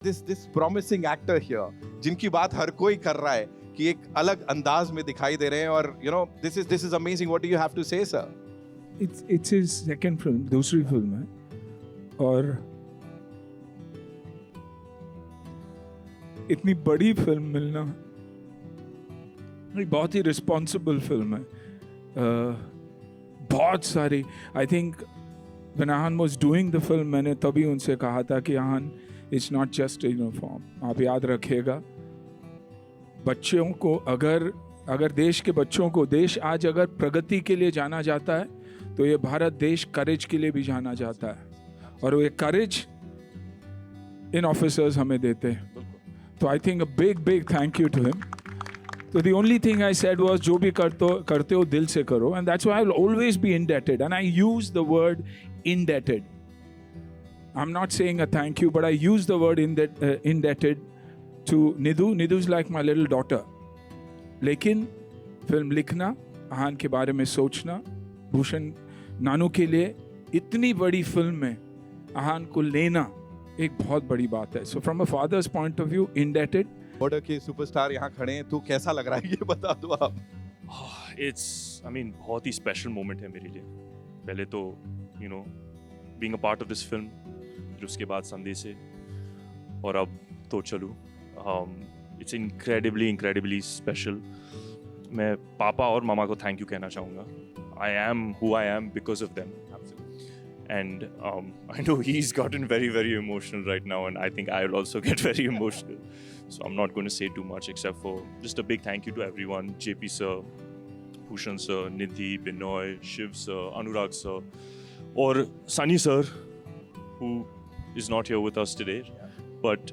this promising actor here, जिनकी बात हर कोई कर रहा है कि एक अलग अंदाज में दिखाई दे रहे हैं और this is amazing. What do you have to say, sir? It's his second film, दूसरी फिल्म है, और इतनी बड़ी फिल्म मिलना बहुत ही रिस्पॉन्सिबल फिल्म है. बहुत सारी, I think when Ahan was doing the film, मैंने तभी उनसे कहा था कि Ahan, it's not just a uniform. आप याद रखिएगा, बच्चों को अगर देश के बच्चों को, देश आज अगर प्रगति के लिए जाना जाता है तो ये भारत देश करेज के लिए भी जाना जाता है, और ये करेज इन ऑफिसर्स हमें देते हैं. तो I think a big thank you to him. So the only thing I said was, जो भी करते हो दिल से करो, and that's why I'll always be indebted, and I use the word indebted. I'm not saying a thank you, but I use the word indebted to Nidhu. Nidhu's like my little daughter. लेकिन film लिखना, आहान के बारे में सोचना, भूषण नानू के लिए इतनी बड़ी फिल्म में आहान को लेना एक बहुत बड़ी बात है. So from a father's point of view, indebted. Border के सुपरस्टार यहाँ खड़े हैं, तो कैसा लग रहा है ये बता दो आप. बहुत ही स्पेशल मोमेंट है मेरे लिए. पहले तो being a part of this film, फिर उसके बाद संदेश से, और अब तो चलू. It's incredibly special. मैं पापा और मामा को थैंक यू कहना चाहूँगा. I am who I am because of them. And I know he's gotten very emotional right now, and I think I'll also get very emotional. So I'm not going to say too much, except for just a big thank you to everyone. JP sir, Bhushan sir, Nidhi, Binoy, Shiv sir, Anurag sir, or Sunny sir, who is not here with us today. But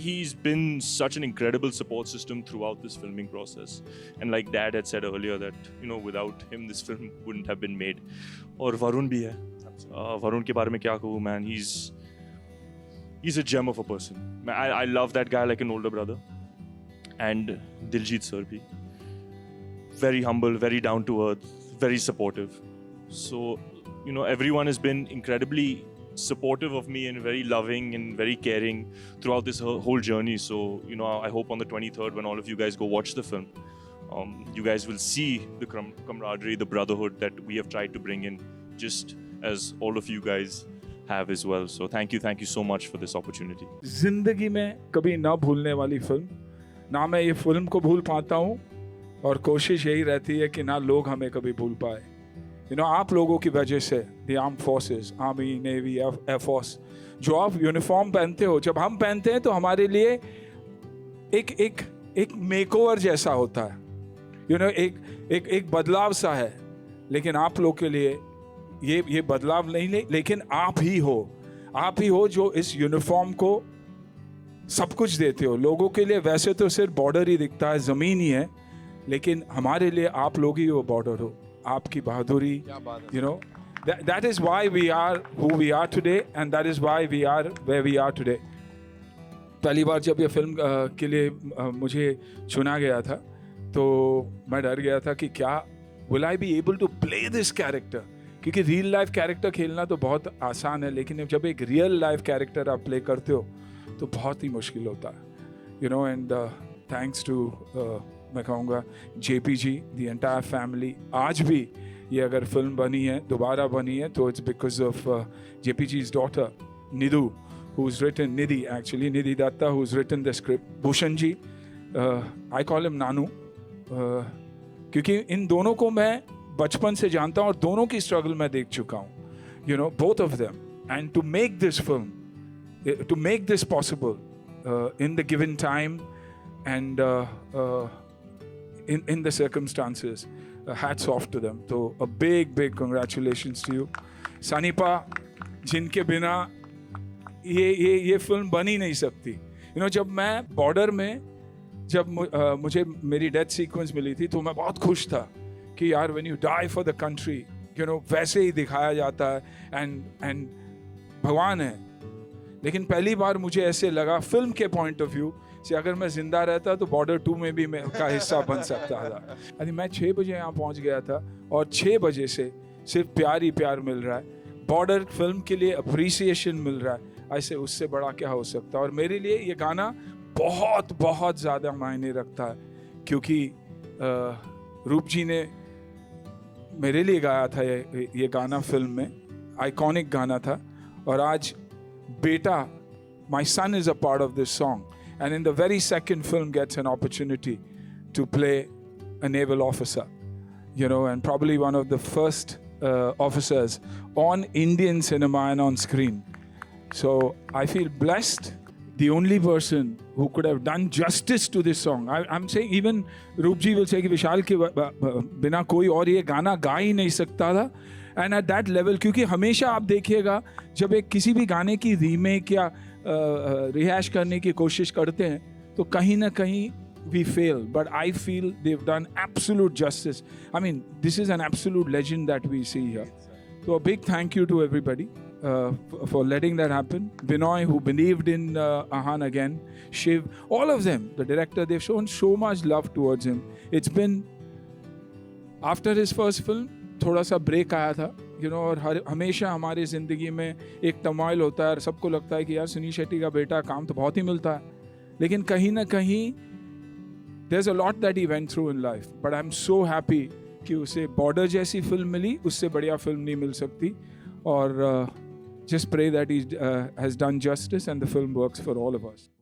he's been such an incredible support system throughout this filming process, and like Dad had said earlier that without him this film wouldn't have been made. और वरुण भी है. वरुण के बारे में क्या कहूँ, man, he's a gem of a person. I love that guy like an older brother. And Diljit sir bhi, very humble, very down to earth, very supportive. So everyone has been incredibly supportive of me and very loving and very caring throughout this whole journey. So I hope on the 23rd, when all of you guys go watch the film, you guys will see the camaraderie, the brotherhood that we have tried to bring in, just as all of you guys have as well. So thank you so much for this opportunity. जिंदगी में कभी ना भूलने वाली film, ना मैं ये film को भूल पाता हूँ, और कोशिश यही रहती है कि ना लोग हमें कभी भूल पाए. आप लोगों की वजह से, the arm forces, army, navy, air force, जो आप यूनिफॉर्म पहनते हो, जब हम पहनते हैं तो हमारे लिए एक मेकओवर जैसा होता है. एक बदलाव सा है. लेकिन आप लोग के लिए ये बदलाव नहीं, लेकिन आप ही हो जो इस यूनिफॉर्म को सब कुछ देते हो लोगों के लिए. वैसे तो सिर्फ बॉर्डर ही दिखता है, ज़मीन ही है, लेकिन हमारे लिए आप लोग ही वो बॉर्डर हो. आपकी बहादुरी, that is why we are who we are today, and that is why we are where we are today. पहली बार जब ये फिल्म के लिए मुझे चुना गया था, तो मैं डर गया था कि क्या will I be able to play this character, क्योंकि रियल लाइफ कैरेक्टर खेलना तो बहुत आसान है, लेकिन जब एक रियल लाइफ कैरेक्टर आप प्ले करते हो तो बहुत ही मुश्किल होता है. एंड थैंक्स टू मैं कहूँगा JP ji, the entire family. आज भी ये अगर फिल्म बनी है, दोबारा बनी है, तो it's because of JP जी's daughter Nidhu, who's written, Nidhi Datta, who's written the script. Bhushan ji, I call him Nanu, क्योंकि इन दोनों को मैं बचपन से जानता हूँ और दोनों की स्ट्रगल मैं देख चुका हूँ, both of them. And to make this film, to make this possible in the given time and in the circumstances, hats off to them. So a big congratulations to you. Sunny pa, जिनके बिना ये film बन ही नहीं सकती. जब मैं border में, जब मुझे मेरी डेथ सीक्वेंस मिली थी, तो मैं बहुत खुश था कि यार when you die for the country, वैसे ही दिखाया जाता है, and भगवान है. लेकिन पहली बार मुझे ऐसे लगा फिल्म के पॉइंट ऑफ व्यू से, अगर मैं जिंदा रहता तो बॉर्डर 2 में भी मैं का हिस्सा बन सकता था. अरे मैं 6 बजे यहाँ पहुँच गया था, और 6 बजे से सिर्फ प्यार ही प्यार मिल रहा है. बॉर्डर फिल्म के लिए अप्रिसिएशन मिल रहा है. ऐसे उससे बड़ा क्या हो सकता है। और मेरे लिए ये गाना बहुत बहुत ज़्यादा मायने रखता है, क्योंकि रूप जी ने मेरे लिए गाया था ये गाना फिल्म में, आइकॉनिक गाना था। और आज बेटा, my son is a part of this song, and in the very second film gets an opportunity to play a naval officer, you know, and probably one of the first officers on Indian cinema and on screen. So I feel blessed. The only person who could have done justice to this song, I'm saying even Roopji will say कि विशाल के बिना कोई और ये गाना गा ही नहीं सकता था। And at that level, क्योंकि हमेशा आप देखिएगा जब एक किसी भी गाने की रीमेक या रिहैश करने की कोशिश करते हैं तो कहीं ना कहीं we fail, but I feel they've done absolute justice. I mean, this is an absolute legend that we see here. So a big thank you to everybody for letting that happen. Binoy, who believed in Ahan again, Shiv, all of them, the director, they've shown so much love towards him. It's been after his first film, थोड़ा सा break आया था, you know, और हमेशा हमारी ज़िंदगी में एक टर्मोइल होता है और सबको लगता है कि यार सुनील शेट्टी का बेटा, काम तो बहुत ही मिलता है, लेकिन कहीं ना कहीं there's a lot that he went through in life, but I'm so happy कि उसे बॉर्डर जैसी फिल्म मिली, उससे बढ़िया फिल्म नहीं मिल सकती। और just pray that he has done justice and the film works for all of us.